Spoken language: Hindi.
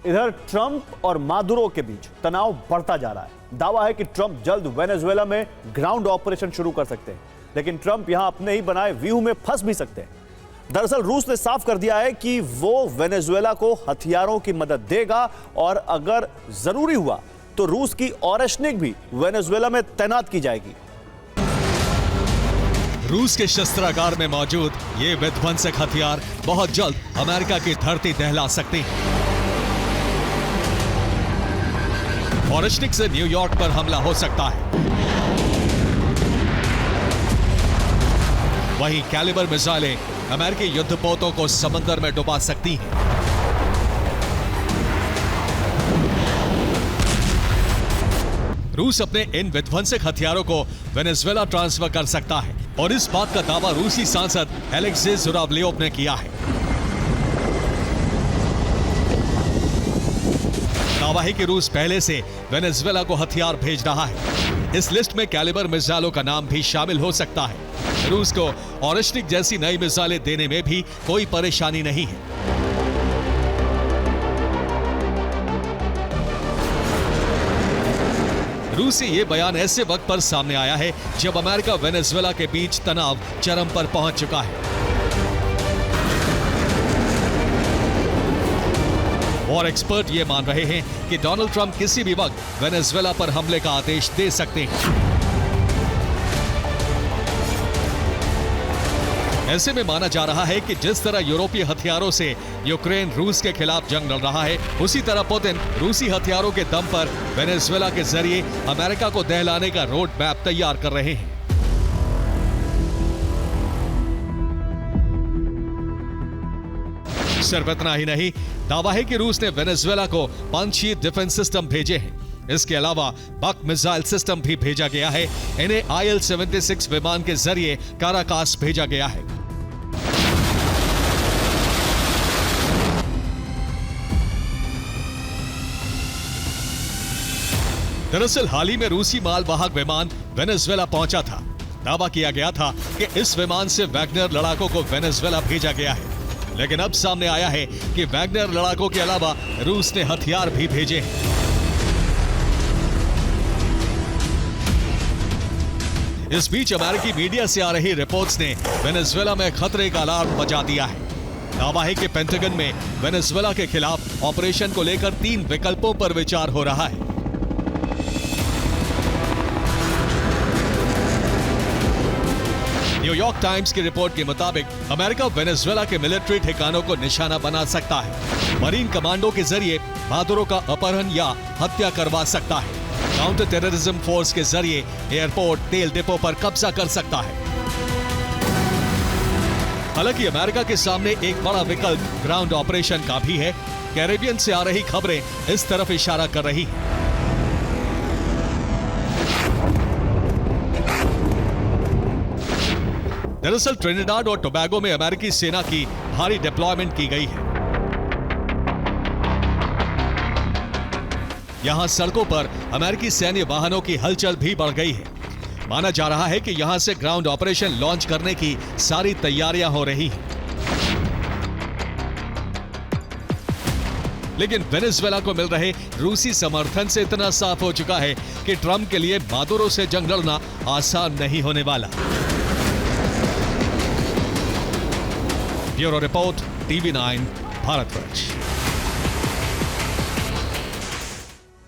इधर ट्रंप और मादुरो के बीच तनाव बढ़ता जा रहा है। दावा है कि ट्रंप जल्द वेनेजुएला में ग्राउंड ऑपरेशन शुरू कर सकते हैं, लेकिन ट्रंप यहां अपने ही बनाए व्यूह में फंस भी सकते हैं। दरअसल रूस ने साफ कर दिया है कि वो वेनेजुएला को हथियारों की मदद देगा और अगर जरूरी हुआ तो रूस की ओरेशनिक भी वेनेजुएला में तैनात की जाएगी। रूस के शस्त्रागार में मौजूद ये विध्वंसक हथियार बहुत जल्द अमेरिका की धरती दहला सकते हैं। ओरेशनिक से न्यूयॉर्क पर हमला हो सकता है। वहीं कैलिबर मिसाइलें अमेरिकी युद्धपोतों को समंदर में डुबा सकती हैं। रूस अपने इन विध्वंसक हथियारों को वेनेजुएला ट्रांसफर कर सकता है और इस बात का दावा रूसी सांसद एलेक्सी जुरावलेव ने किया है। दावा है कि रूस पहले से वेनेजुएला को हथियार भेज रहा है। इस लिस्ट में कैलिबर मिसाइलों का नाम भी शामिल हो सकता है। रूस को ओरेशनिक जैसी नई मिसाइलें देने में भी कोई परेशानी नहीं है। रूस से यह बयान ऐसे वक्त पर सामने आया है जब अमेरिका वेनेजुएला के बीच तनाव चरम पर पहुंच चुका है। और एक्सपर्ट ये मान रहे हैं कि डोनाल्ड ट्रंप किसी भी वक्त वेनेजुएला पर हमले का आदेश दे सकते हैं। ऐसे में माना जा रहा है कि जिस तरह यूरोपीय हथियारों से यूक्रेन रूस के खिलाफ जंग लड़ रहा है, उसी तरह पुतिन रूसी हथियारों के दम पर वेनेजुएला के जरिए अमेरिका को दहलाने का रोड मैप तैयार कर रहे हैं। सिर्फ इतना ही नहीं, दावा है कि रूस ने वेनेजुएला को पंछी डिफेंस सिस्टम भेजे हैं। इसके अलावा बक मिसाइल सिस्टम भी भेजा गया है। इन्हें IL-76 विमान के जरिए काराकास भेजा गया है। दरअसल हाल ही में रूसी मालवाहक विमान वेनेजुएला पहुंचा था। दावा किया गया था कि इस विमान से वैगनर लड़ाकों को वेनेजुएला भेजा गया है, लेकिन अब सामने आया है कि वैगनर लड़ाकों के अलावा रूस ने हथियार भी भेजे हैं। इस बीच अमेरिकी मीडिया से आ रही रिपोर्ट्स ने वेनेजुएला में खतरे का अलार्म बजा दिया है। दावा है कि पेंटागन में वेनेजुएला के खिलाफ ऑपरेशन को लेकर 3 विकल्पों पर विचार हो रहा है। न्यूयॉर्क टाइम्स की रिपोर्ट के मुताबिक अमेरिका वेनेजुएला के मिलिट्री ठिकानों को निशाना बना सकता है। मरीन कमांडो के जरिए मादुरो का अपहरण या हत्या करवा सकता है। काउंटर टेररिज्म फोर्स के जरिए एयरपोर्ट, तेल डिपो पर कब्जा कर सकता है। हालांकि अमेरिका के सामने एक बड़ा विकल्प ग्राउंड ऑपरेशन का भी है। कैरेबियन से आ रही खबरें इस तरफ इशारा कर रही हैं। दरअसल ट्रिनिडाड और टोबैगो में अमेरिकी सेना की भारी डिप्लॉयमेंट की गई है। यहां सड़कों पर अमेरिकी सैन्य वाहनों की हलचल भी बढ़ गई है। माना जा रहा है कि यहां से ग्राउंड ऑपरेशन लॉन्च करने की सारी तैयारियां हो रही हैं। लेकिन वेनेजुएला को मिल रहे रूसी समर्थन से इतना साफ हो चुका है कि ट्रंप के लिए मादुरो से जंग लड़ना आसान नहीं होने वाला। Bureau report, TV9 Bharatvarsh.